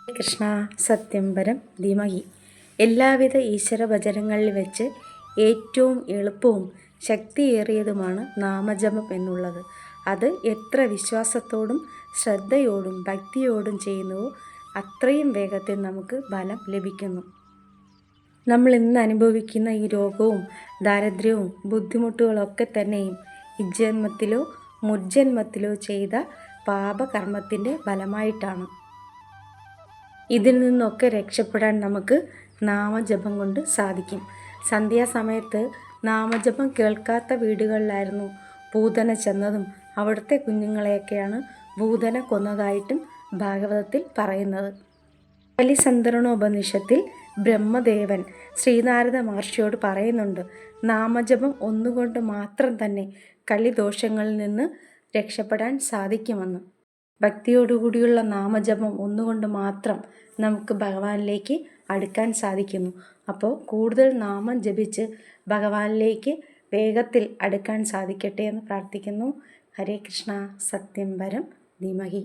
കൃഷ്ണ സത്യം പരം ധീമഹി. എല്ലാവിധ ഈശ്വര ഭജനങ്ങളിൽ വെച്ച് ഏറ്റവും എളുപ്പവും ശക്തിയേറിയതുമാണ് നാമജപം എന്നുള്ളത്. അത് എത്ര വിശ്വാസത്തോടും ശ്രദ്ധയോടും ഭക്തിയോടും ചെയ്യുന്നുവോ അത്രയും വേഗത്തിൽ നമുക്ക് ഫലം ലഭിക്കുന്നു. നമ്മൾ ഇന്ന് അനുഭവിക്കുന്ന ഈ രോഗവും ദാരിദ്ര്യവും ബുദ്ധിമുട്ടുകളൊക്കെ തന്നെയും ഇജ്ജന്മത്തിലോ മുജ്ജന്മത്തിലോ ചെയ്ത പാപകർമ്മത്തിൻ്റെ ഫലമായിട്ടാണ്. ഇതിൽ നിന്നൊക്കെ രക്ഷപ്പെടാൻ നമുക്ക് നാമജപം കൊണ്ട് സാധിക്കും. സന്ധ്യാസമയത്ത് നാമജപം കേൾക്കാത്ത വീടുകളിലായിരുന്നു പൂതന ചെന്നതും അവിടുത്തെ കുഞ്ഞുങ്ങളെയൊക്കെയാണ് പൂതന കൊന്നതായിട്ടും ഭാഗവതത്തിൽ പറയുന്നത്. കലിസന്തരണോപനിഷത്തിൽ ബ്രഹ്മദേവൻ ശ്രീനാരദ മഹർഷിയോട് പറയുന്നുണ്ട്, നാമജപം ഒന്നുകൊണ്ട് മാത്രം തന്നെ കലിദോഷങ്ങളിൽ നിന്ന് രക്ഷപ്പെടാൻ സാധിക്കുമെന്ന്. ഭക്തിയോടുകൂടിയുള്ള നാമജപം ഒന്നുകൊണ്ട് മാത്രം നമുക്ക് ഭഗവാനിലേക്ക് അടുക്കാൻ സാധിക്കുന്നു. അപ്പോൾ കൂടുതൽ നാമം ജപിച്ച് ഭഗവാനിലേക്ക് വേഗത്തിൽ അടുക്കാൻ സാധിക്കട്ടെ എന്ന് പ്രാർത്ഥിക്കുന്നു. ഹരേ കൃഷ്ണ സത്യം പരം ധീമഹി.